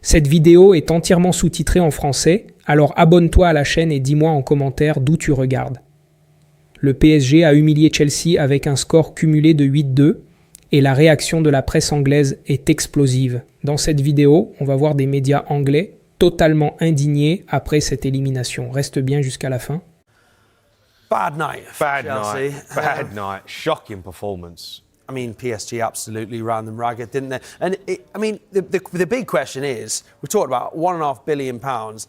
Cette vidéo est entièrement sous-titrée en français, alors abonne-toi à la chaîne et dis-moi en commentaire d'où tu regardes. Le PSG a humilié Chelsea avec un score cumulé de 8-2 et la réaction de la presse anglaise est explosive. Dans cette vidéo, on va voir des médias anglais totalement indignés après cette élimination. Reste bien jusqu'à la fin. Bad night. Bad night. Shocking performance. I mean, PSG absolutely ran them ragged, didn't they? And the big question is, we're talking about £1.5 billion.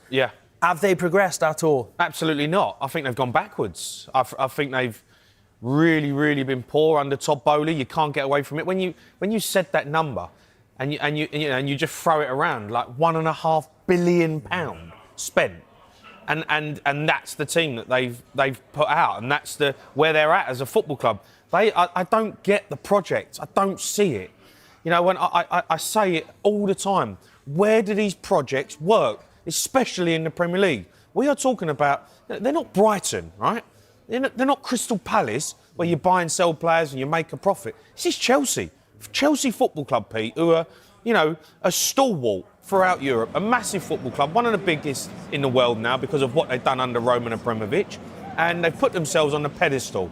Yeah. Have they progressed at all? Absolutely not. I think they've gone backwards. I think they've really been poor under Todd Bowley. You can't get away from it. When you said that number, and you just throw it around like £1.5 billion spent, and that's the team that they've put out, and that's where they're at as a football club. I don't get the project. I don't see it. You know, when I say it all the time, where do these projects work, especially in the Premier League? We are talking about, they're not Brighton, right? They're not Crystal Palace, where you buy and sell players and you make a profit. This is Chelsea. Chelsea Football Club, Pete, who are, you know, a stalwart throughout Europe, a massive football club, one of the biggest in the world now because of what they've done under Roman Abramovich, and they've put themselves on the pedestal.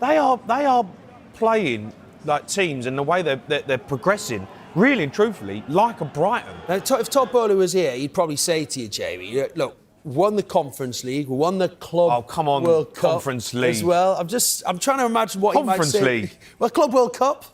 They are playing like teams, and the way they're progressing, really and truthfully, like a Brighton. Now, if Todd Bowley was here, he'd probably say to you, Jamie, look, won the Conference League, won the Club World Cup Conference League as well. I'm trying to imagine what Conference he might say. League. Well, Club World Cup.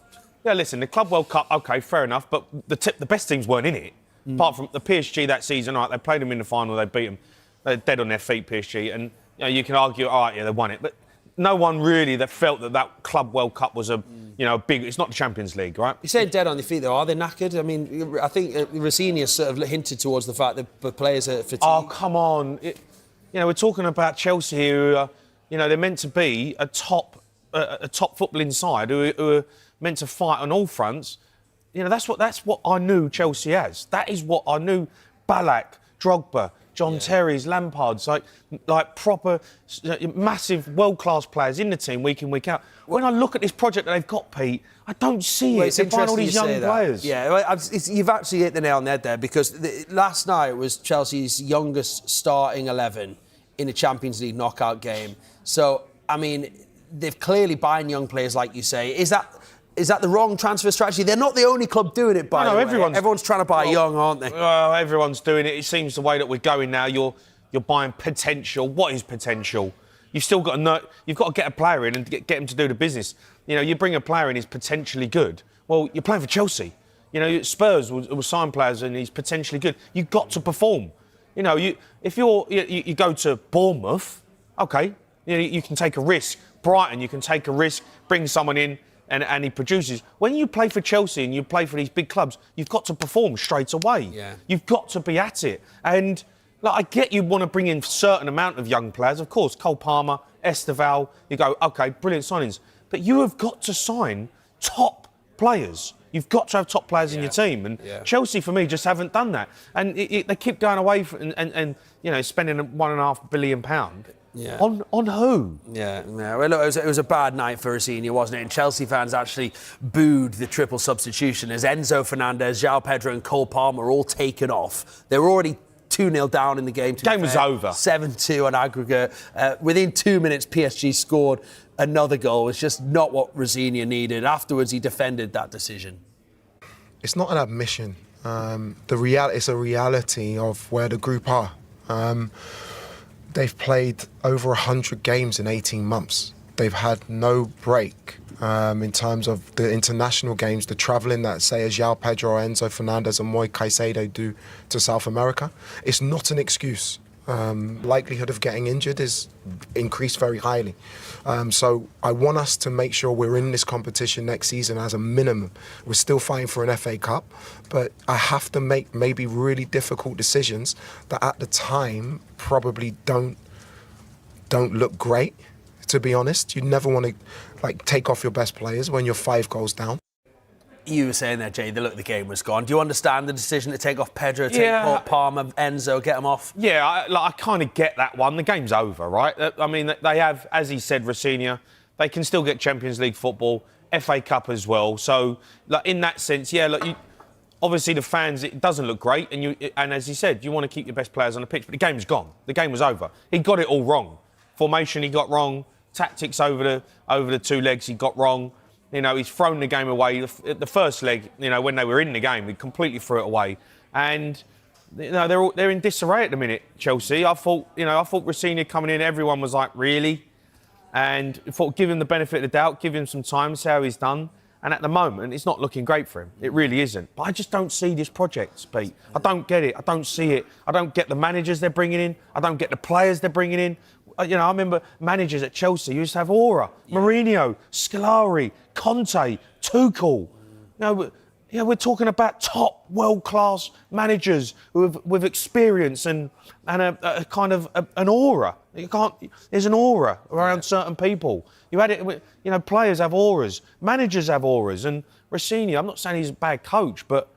Yeah, listen, the Club World Cup, OK, fair enough, but the best teams weren't in it. Apart from the PSG that season, all right, they played them in the final, they beat them. They're dead on their feet, PSG, and you can argue, all right, yeah, they won it, but no one really that felt that Club World Cup was a big. It's not the Champions League, right? You're saying dead on their feet, though. Are they knackered? I mean, I think Rossini has sort of hinted towards the fact that the players are fatigued. Oh, come on. We're talking about Chelsea here, who are, they're meant to be a top footballing side who are meant to fight on all fronts. That's what I knew Chelsea as. That is what I knew. Ballack, Drogba, John Terry's, Lampard's, like proper, massive, world-class players in the team week in, week out. When I look at this project that they've got, Pete, I don't see it. They're buying all these young players. Yeah, you've actually hit the nail on the head there, because last night was Chelsea's youngest starting 11 in a Champions League knockout game. So, I mean, they've clearly buying young players, like you say. Is that the wrong transfer strategy? They're not the only club doing it, by the way. Everyone's trying to buy young, aren't they? Well, everyone's doing it. It seems the way that we're going now. You're buying potential. What is potential? You've still got to know. You've got to get a player in and get him to do the business. You bring a player in, he's potentially good. Well, you're playing for Chelsea. Spurs will sign players and he's potentially good. You've got to perform. If you go to Bournemouth, okay, you can take a risk. Brighton, you can take a risk, bring someone in, and he produces. When you play for Chelsea and you play for these big clubs, you've got to perform straight away. Yeah. You've got to be at it. And I get you want to bring in a certain amount of young players. Of course, Cole Palmer, Esteval, you go, OK, brilliant signings. But you have got to sign top players. You've got to have top players in your team. And Chelsea, for me, just haven't done that. And they keep going away and spending £1.5 billion. Yeah. On who? Yeah. Well, look, it was a bad night for Rossini, wasn't it? And Chelsea fans actually booed the triple substitution as Enzo Fernandez, João Pedro and Cole Palmer were all taken off. They were already 2-0 down in the game. The game was over. 7-2 on aggregate. Within 2 minutes, PSG scored another goal. It's just not what Rossini needed. Afterwards, he defended that decision. It's not an admission. It's a reality of where the group are. They've played over 100 games in 18 months. They've had no break in terms of the international games, the travelling that, say, as João Pedro, Enzo Fernandez and Moi Caicedo do to South America. It's not an excuse. Likelihood of getting injured is increased very highly. So I want us to make sure we're in this competition next season as a minimum. We're still fighting for an FA Cup, but I have to make maybe really difficult decisions that at the time probably don't look great, to be honest. You never want to take off your best players when you're 5 goals down. You were saying there, Jay, the game was gone. Do you understand the decision to take off Pedro, take Palmer, Enzo, get them off? Yeah, I kind of get that one. The game's over, right? I mean, they have, as he said, Rossini, they can still get Champions League football, FA Cup as well. So, in that sense, obviously the fans, it doesn't look great, and as he said, you want to keep your best players on the pitch, but the game's gone. The game was over. He got it all wrong. Formation he got wrong. Tactics over the two legs he got wrong. You know, he's thrown the game away. The first leg, you know, when they were in the game, he completely threw it away. And you know, they're in disarray at the minute, Chelsea. I thought Rossini coming in, everyone was like, really? And I thought, give him the benefit of the doubt, give him some time, see how he's done. And at the moment, it's not looking great for him. It really isn't. But I just don't see this project, Pete. I don't get it. I don't see it. I don't get the managers they're bringing in. I don't get the players they're bringing in. You know, I remember managers at Chelsea used to have aura. Yeah. Mourinho, Scolari, Conte, Tuchel. We're talking about top world-class managers with experience and a kind of an aura. There's an aura around certain people. You had it. You know, players have auras, managers have auras, and Rossini. I'm not saying he's a bad coach, but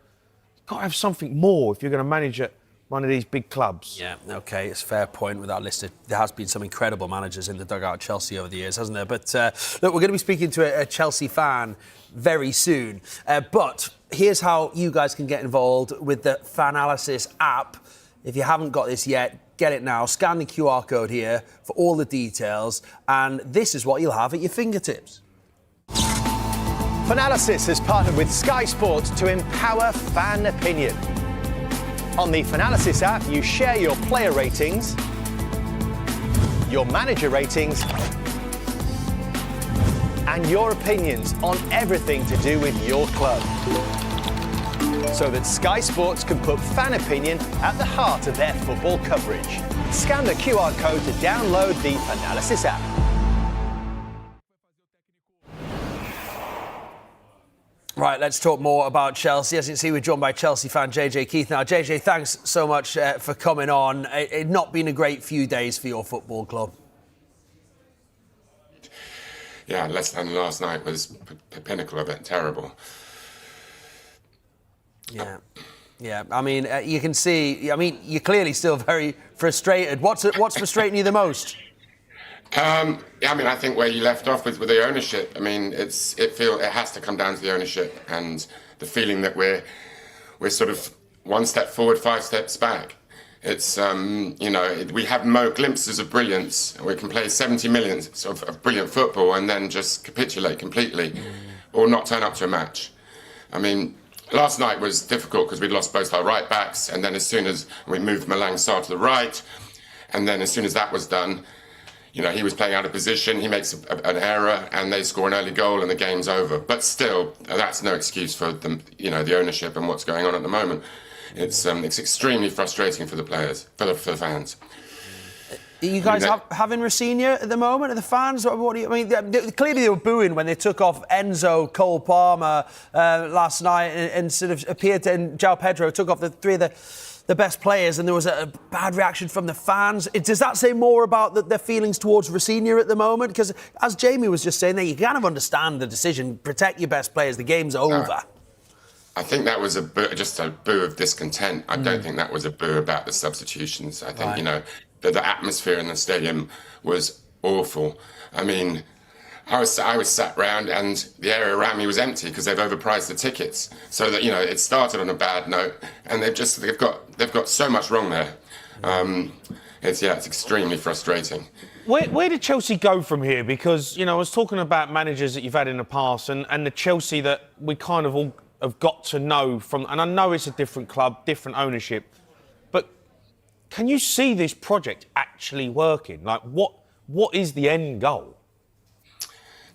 you've got to have something more if you're going to manage at one of these big clubs. Yeah, OK, it's a fair point with that list. There has been some incredible managers in the dugout at Chelsea over the years, hasn't there? But look, we're going to be speaking to a Chelsea fan very soon. But here's how you guys can get involved with the Fanalysis app. If you haven't got this yet, get it now. Scan the QR code here for all the details. And this is what you'll have at your fingertips. Fanalysis has partnered with Sky Sports to empower fan opinion. On the Fanalysis app, you share your player ratings, your manager ratings, and your opinions on everything to do with your club, so that Sky Sports can put fan opinion at the heart of their football coverage. Scan the QR code to download the Fanalysis app. Right, let's talk more about Chelsea. As you can see, we're joined by Chelsea fan JJ Keith. Now, JJ, thanks so much for coming on. It's not been a great few days for your football club. Yeah, less than last night was the pinnacle of it. Terrible. Yeah. I mean, you can see. I mean, you're clearly still very frustrated. What's frustrating you the most? I mean, I think where you left off with the ownership. I mean, it has to come down to the ownership and the feeling that we're sort of one step forward, 5 steps back. It's we have glimpses of brilliance. We can play 70 minutes of brilliant football and then just capitulate completely, or not turn up to a match. I mean, last night was difficult because we'd lost both our right backs, and then as soon as we moved Malang Sarr to the right, and then as soon as that was done, you know, he was playing out of position, he makes an error, and they score an early goal, and the game's over. But still, that's no excuse for them, you know, the ownership and what's going on at the moment. It's extremely frustrating for the players, for the fans. Are you guys having Rossini at the moment? Are the fans? What do you I mean? Clearly they were booing when they took off Enzo, Cole Palmer last night, and sort of appeared, and João Pedro took off the three of the best players, and there was a bad reaction from the fans. Does that say more about their feelings towards Rossini at the moment? Because as Jamie was just saying there, you kind of understand the decision, protect your best players, the game's over. I think that was just a boo of discontent. I don't think that was a boo about the substitutions. I think, you know, the atmosphere in the stadium was awful. I mean, I was sat round and the area around me was empty because they've overpriced the tickets. So that, you know, it started on a bad note, and they've got so much wrong there. It's extremely frustrating. Where did Chelsea go from here? Because, you know, I was talking about managers that you've had in the past and the Chelsea that we kind of all have got to know from, and I know it's a different club, different ownership, but can you see this project actually working? Like, what is the end goal?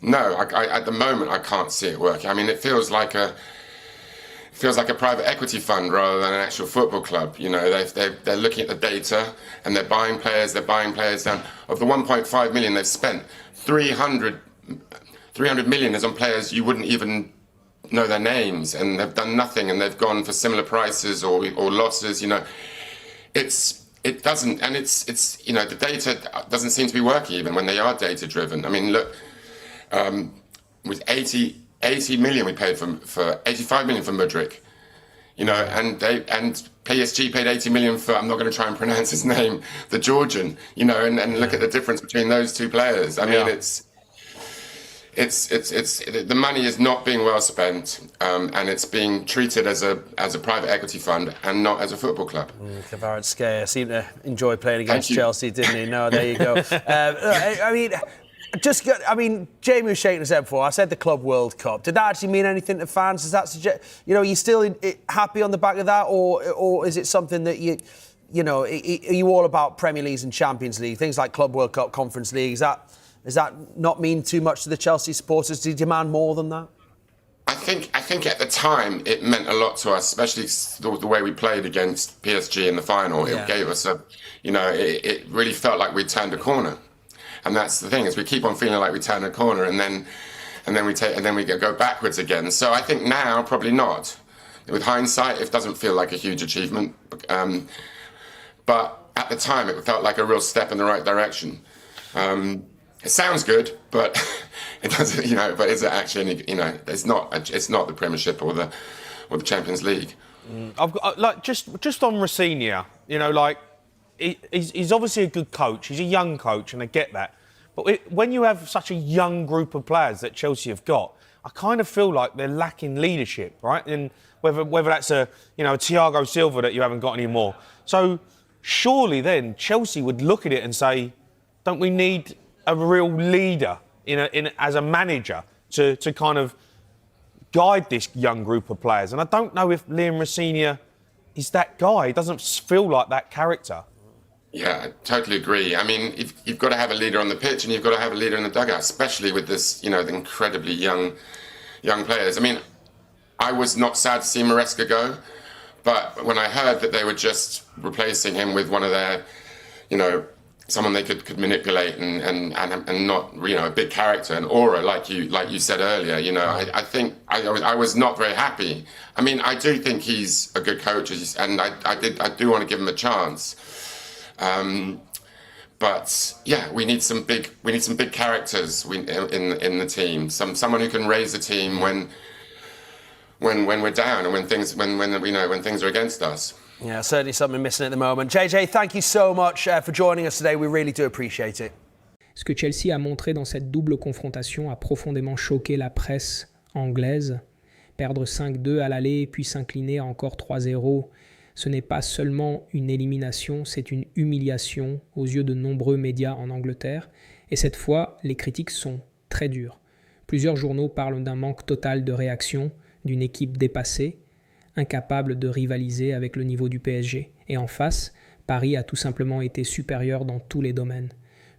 No, at the moment I can't see it working. I mean, it feels like a private equity fund rather than an actual football club. You know, they're looking at the data and they're buying players down. Of the 1.5 million they've spent, 300 million is on players you wouldn't even know their names, and they've done nothing, and they've gone for similar prices or losses. You know, it's you know, the data doesn't seem to be working even when they are data driven. I mean, look, with 80 million we paid for 85 million for Mudryk, you know, and PSG paid 80 million for, I'm not going to try and pronounce his name, the Georgian, you know, and look at the difference between those two players. I mean, it's the money is not being well spent, and it's being treated as a private equity fund and not as a football club. Kvaratskhelia seemed to enjoy playing against Chelsea, didn't he? No, there you go. I mean, Jamie was shaking his head before. I said the Club World Cup. Did that actually mean anything to fans? Does that suggest, are you still happy on the back of that, or is it something that are you all about Premier Leagues and Champions League, things like Club World Cup, Conference League? Does that not mean too much to the Chelsea supporters? Do you demand more than that? I think at the time it meant a lot to us, especially the way we played against PSG in the final. Yeah. It gave us it really felt like we turned a corner, and that's the thing, is we keep on feeling like we turn a corner, and then we go backwards again. So I think now probably not. With hindsight, it doesn't feel like a huge achievement, but at the time it felt like a real step in the right direction. It sounds good, but it doesn't. But is it actually? It's not the Premiership or the Champions League. I've got just on Rafinha. He's obviously a good coach. He's a young coach, and I get that. But when you have such a young group of players that Chelsea have got, I kind of feel like they're lacking leadership, right? And whether that's a Thiago Silva that you haven't got anymore. So surely then Chelsea would look at it and say, don't we need a real leader as a manager to kind of guide this young group of players? And I don't know if Liam Rafinha is that guy. He doesn't feel like that character. Yeah, I totally agree. I mean, you've got to have a leader on the pitch, and you've got to have a leader in the dugout, especially with this, the incredibly young players. I mean, I was not sad to see Maresca go, but when I heard that they were just replacing him with one of their, someone they could manipulate and not, a big character, an aura, like you said earlier, I think I was not very happy. I mean, I do think he's a good coach, and I do want to give him a chance. But yeah, we need some big characters in the team. Someone who can raise the team when we're down and when things are against us. Yeah, certainly something missing at the moment. JJ, thank you so much for joining us today. We really do appreciate it. Ce que Chelsea a montré dans cette double confrontation a profondément choqué la presse anglaise. Perdre 5-2 à l'aller puis s'incliner à encore 3-0, ce n'est pas seulement une élimination, c'est une humiliation aux yeux de nombreux médias en Angleterre. Et cette fois, les critiques sont très dures. Plusieurs journaux parlent d'un manque total de réaction, d'une équipe dépassée, incapable de rivaliser avec le niveau du PSG. Et en face, Paris a tout simplement été supérieur dans tous les domaines.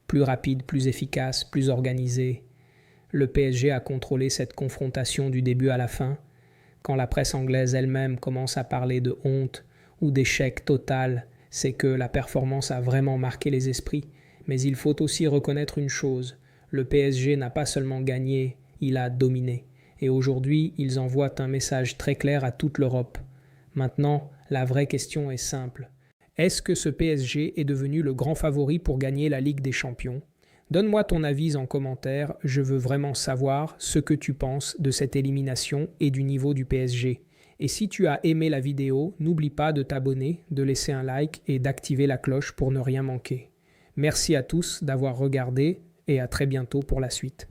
Plus rapide, plus efficace, plus organisé. Le PSG a contrôlé cette confrontation du début à la fin. Quand la presse anglaise elle-même commence à parler de honte ou d'échec total, c'est que la performance a vraiment marqué les esprits. Mais il faut aussi reconnaître une chose, le PSG n'a pas seulement gagné, il a dominé. Et aujourd'hui, ils envoient un message très clair à toute l'Europe. Maintenant, la vraie question est simple. Est-ce que ce PSG est devenu le grand favori pour gagner la Ligue des Champions ? Donne-moi ton avis en commentaire, je veux vraiment savoir ce que tu penses de cette élimination et du niveau du PSG. Et si tu as aimé la vidéo, n'oublie pas de t'abonner, de laisser un like et d'activer la cloche pour ne rien manquer. Merci à tous d'avoir regardé et à très bientôt pour la suite.